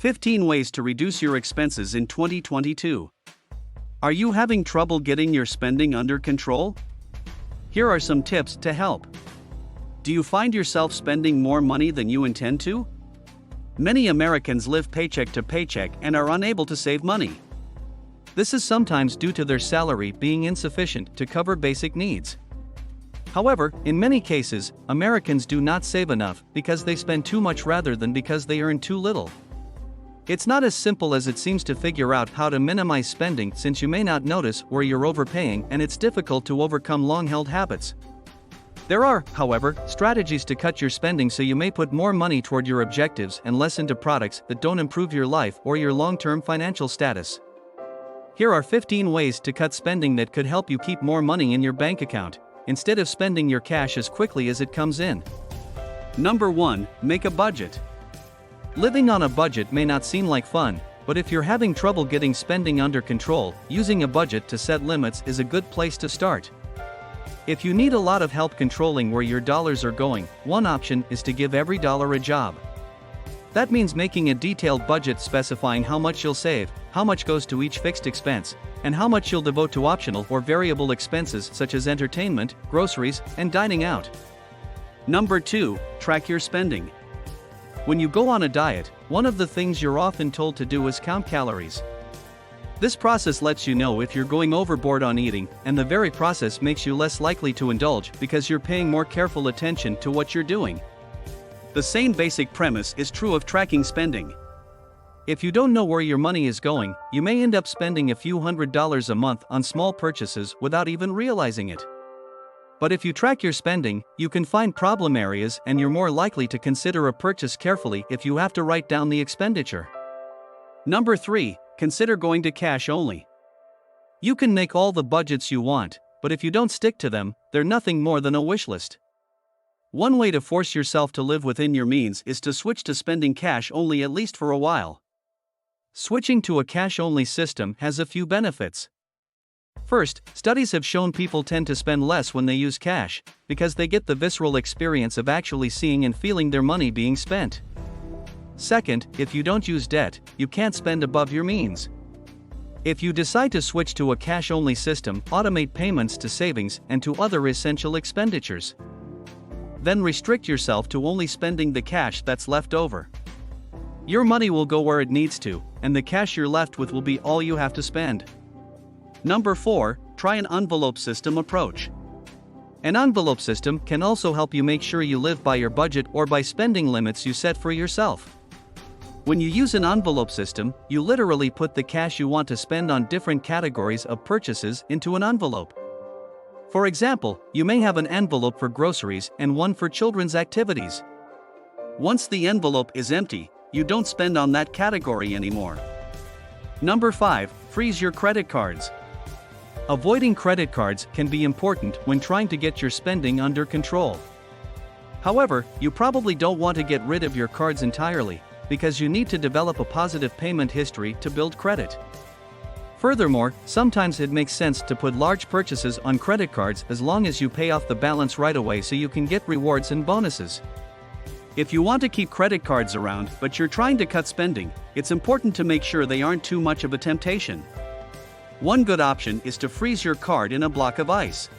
15 Ways to Reduce Your Expenses in 2022. Are you having trouble getting your spending under control? Here are some tips to help. Do you find yourself spending more money than you intend to? Many Americans live paycheck to paycheck and are unable to save money. This is sometimes due to their salary being insufficient to cover basic needs. However, in many cases, Americans do not save enough because they spend too much rather than because they earn too little. It's not as simple as it seems to figure out how to minimize spending, since you may not notice where you're overpaying and it's difficult to overcome long-held habits. There are, however, strategies to cut your spending so you may put more money toward your objectives and less into products that don't improve your life or your long-term financial status. Here are 15 ways to cut spending that could help you keep more money in your bank account, instead of spending your cash as quickly as it comes in. Number 1. Make a budget. Living on a budget may not seem like fun, but if you're having trouble getting spending under control, using a budget to set limits is a good place to start. If you need a lot of help controlling where your dollars are going, one option is to give every dollar a job. That means making a detailed budget specifying how much you'll save, how much goes to each fixed expense, and how much you'll devote to optional or variable expenses such as entertainment, groceries, and dining out. Number 2. Track your spending. When you go on a diet, one of the things you're often told to do is count calories. This process lets you know if you're going overboard on eating, and the very process makes you less likely to indulge because you're paying more careful attention to what you're doing. The same basic premise is true of tracking spending. If you don't know where your money is going, you may end up spending a few $100s a month on small purchases without even realizing it. But if you track your spending, you can find problem areas and you're more likely to consider a purchase carefully if you have to write down the expenditure. Number 3. Consider going to cash only. You can make all the budgets you want, but if you don't stick to them, they're nothing more than a wish list. One way to force yourself to live within your means is to switch to spending cash only, at least for a while. Switching to a cash-only system has a few benefits. First, studies have shown people tend to spend less when they use cash, because they get the visceral experience of actually seeing and feeling their money being spent. Second, if you don't use debt, you can't spend above your means. If you decide to switch to a cash-only system, automate payments to savings and to other essential expenditures. Then restrict yourself to only spending the cash that's left over. Your money will go where it needs to, and the cash you're left with will be all you have to spend. Number 4. Try an envelope system approach. An envelope system can also help you make sure you live by your budget or by spending limits you set for yourself. When you use an envelope system, you literally put the cash you want to spend on different categories of purchases into an envelope. For example, you may have an envelope for groceries and one for children's activities. Once the envelope is empty, you don't spend on that category anymore. Number 5. Freeze your credit cards. Avoiding credit cards can be important when trying to get your spending under control. However, you probably don't want to get rid of your cards entirely, because you need to develop a positive payment history to build credit. Furthermore, sometimes it makes sense to put large purchases on credit cards as long as you pay off the balance right away so you can get rewards and bonuses. If you want to keep credit cards around but you're trying to cut spending, it's important to make sure they aren't too much of a temptation. One good option is to freeze your card in a block of ice.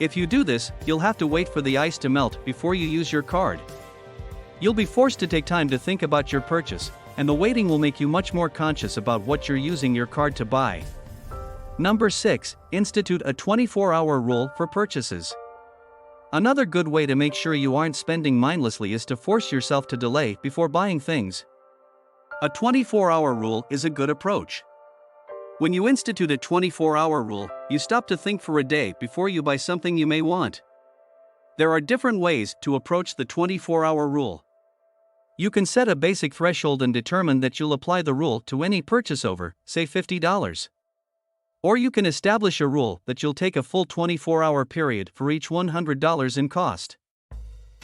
If you do this, you'll have to wait for the ice to melt before you use your card. You'll be forced to take time to think about your purchase, and the waiting will make you much more conscious about what you're using your card to buy. Number 6. Institute a 24-hour rule for purchases. Another good way to make sure you aren't spending mindlessly is to force yourself to delay before buying things. A 24-hour rule is a good approach. When you institute a 24-hour rule, you stop to think for a day before you buy something you may want. There are different ways to approach the 24-hour rule. You can set a basic threshold and determine that you'll apply the rule to any purchase over, say, $50. Or you can establish a rule that you'll take a full 24-hour period for each $100 in cost.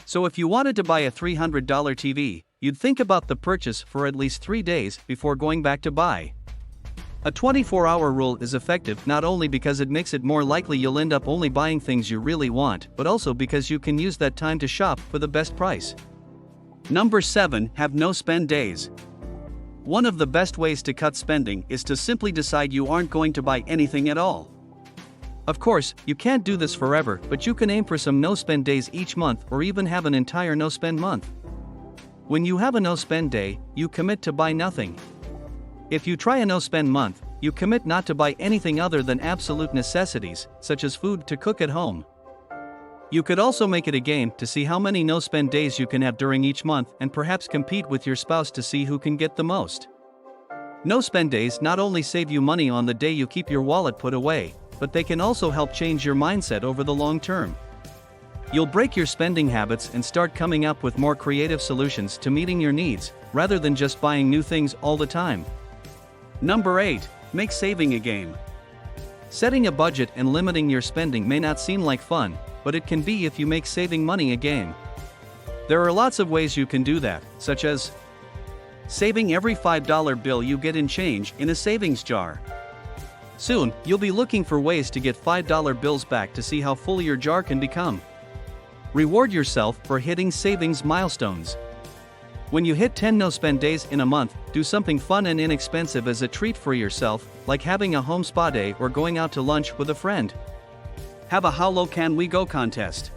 So if you wanted to buy a $300 TV, you'd think about the purchase for at least 3 days before going back to buy. A 24-hour rule is effective not only because it makes it more likely you'll end up only buying things you really want, but also because you can use that time to shop for the best price. Number 7. Have no spend days. One of the best ways to cut spending is to simply decide you aren't going to buy anything at all. Of course, you can't do this forever, but you can aim for some no-spend days each month or even have an entire no-spend month. When you have a no-spend day, you commit to buy nothing. If you try a no-spend month, you commit not to buy anything other than absolute necessities, such as food to cook at home. You could also make it a game to see how many no-spend days you can have during each month and perhaps compete with your spouse to see who can get the most. No-spend days not only save you money on the day you keep your wallet put away, but they can also help change your mindset over the long term. You'll break your spending habits and start coming up with more creative solutions to meeting your needs, rather than just buying new things all the time. Number 8. Make saving a game. Setting a budget and limiting your spending may not seem like fun, but it can be if you make saving money a game. There are lots of ways you can do that, such as saving every $5 bill you get in change in a savings jar. Soon, you'll be looking for ways to get $5 bills back to see how full your jar can become. Reward yourself for hitting savings milestones. When you hit 10 no-spend days in a month, do something fun and inexpensive as a treat for yourself, like having a home spa day or going out to lunch with a friend. Have a How Low Can We Go contest.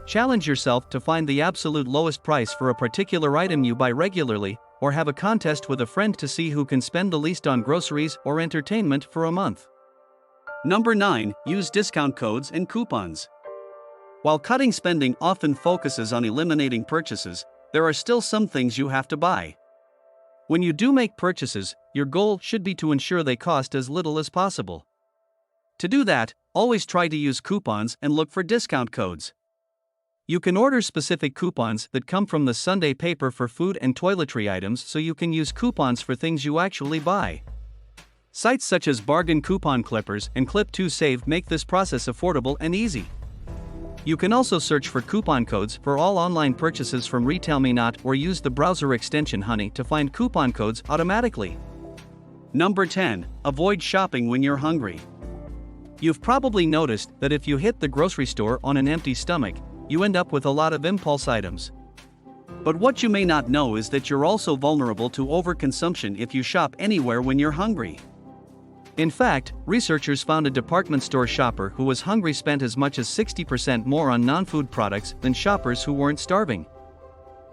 Challenge yourself to find the absolute lowest price for a particular item you buy regularly, or have a contest with a friend to see who can spend the least on groceries or entertainment for a month. Number 9. Use discount codes and coupons. While cutting spending often focuses on eliminating purchases, there are still some things you have to buy. When you do make purchases, your goal should be to ensure they cost as little as possible. To do that, always try to use coupons and look for discount codes. You can order specific coupons that come from the Sunday paper for food and toiletry items, so you can use coupons for things you actually buy. Sites such as Bargain Coupon Clippers and Clip2Save make this process affordable and easy. You can also search for coupon codes for all online purchases from RetailMeNot or use the browser extension Honey to find coupon codes automatically. Number 10. Avoid shopping when you're hungry. You've probably noticed that if you hit the grocery store on an empty stomach, you end up with a lot of impulse items. But what you may not know is that you're also vulnerable to overconsumption if you shop anywhere when you're hungry. In fact, researchers found a department store shopper who was hungry spent as much as 60% more on non-food products than shoppers who weren't starving.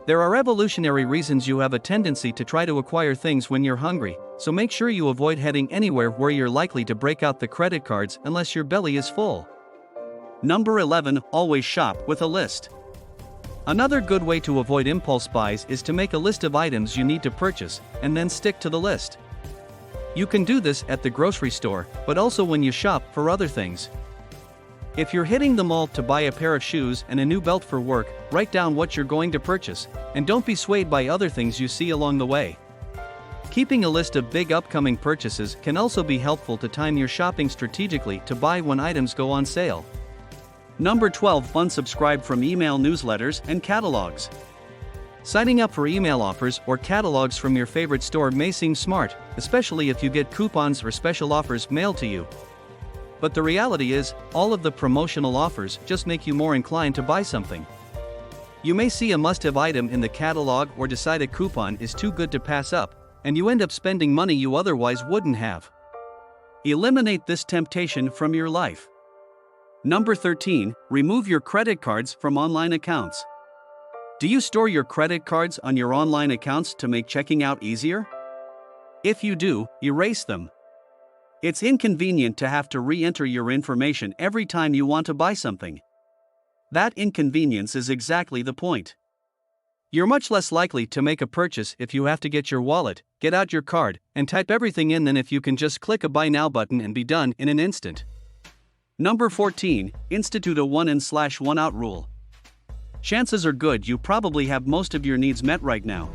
There are evolutionary reasons you have a tendency to try to acquire things when you're hungry, so make sure you avoid heading anywhere where you're likely to break out the credit cards unless your belly is full. Number 11. Always shop with a list. Another good way to avoid impulse buys is to make a list of items you need to purchase, and then stick to the list. You can do this at the grocery store, but also when you shop for other things. If you're hitting the mall to buy a pair of shoes and a new belt for work, write down what you're going to purchase, and don't be swayed by other things you see along the way. Keeping a list of big upcoming purchases can also be helpful to time your shopping strategically to buy when items go on sale. Number 12. Unsubscribe from email newsletters and catalogs. Signing up for email offers or catalogs from your favorite store may seem smart, especially if you get coupons or special offers mailed to you. But the reality is, all of the promotional offers just make you more inclined to buy something. You may see a must-have item in the catalog or decide a coupon is too good to pass up, and you end up spending money you otherwise wouldn't have. Eliminate this temptation from your life. Number 13. Remove your credit cards from online accounts. Do you store your credit cards on your online accounts to make checking out easier? If you do, erase them. It's inconvenient to have to re-enter your information every time you want to buy something. That inconvenience is exactly the point. You're much less likely to make a purchase if you have to get your wallet, get out your card, and type everything in than if you can just click a Buy Now button and be done in an instant. Number 14. Institute a one-in/one out rule. Chances are good you probably have most of your needs met right now.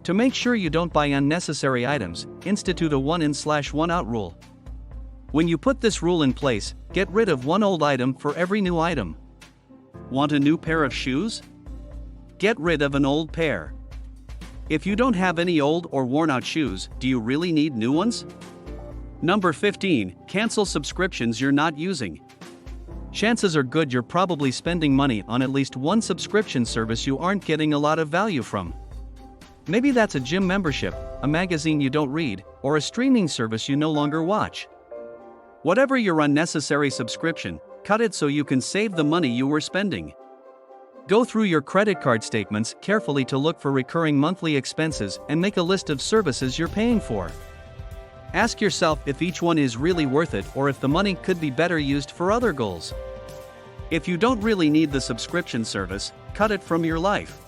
To make sure you don't buy unnecessary items, institute a one-in/one out rule. When you put this rule in place, get rid of one old item for every new item. Want a new pair of shoes? Get rid of an old pair. If you don't have any old or worn-out shoes, do you really need new ones? Number 15. Cancel subscriptions you're not using. Chances are good you're probably spending money on at least one subscription service you aren't getting a lot of value from. Maybe that's a gym membership, a magazine you don't read, or a streaming service you no longer watch. Whatever your unnecessary subscription, cut it so you can save the money you were spending. Go through your credit card statements carefully to look for recurring monthly expenses and make a list of services you're paying for. Ask yourself if each one is really worth it or if the money could be better used for other goals. If you don't really need the subscription service, cut it from your life.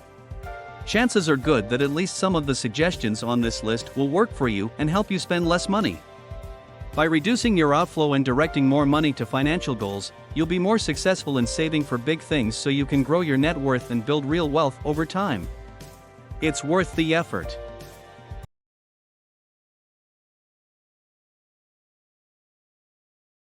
Chances are good that at least some of the suggestions on this list will work for you and help you spend less money. By reducing your outflow and directing more money to financial goals, you'll be more successful in saving for big things so you can grow your net worth and build real wealth over time. It's worth the effort.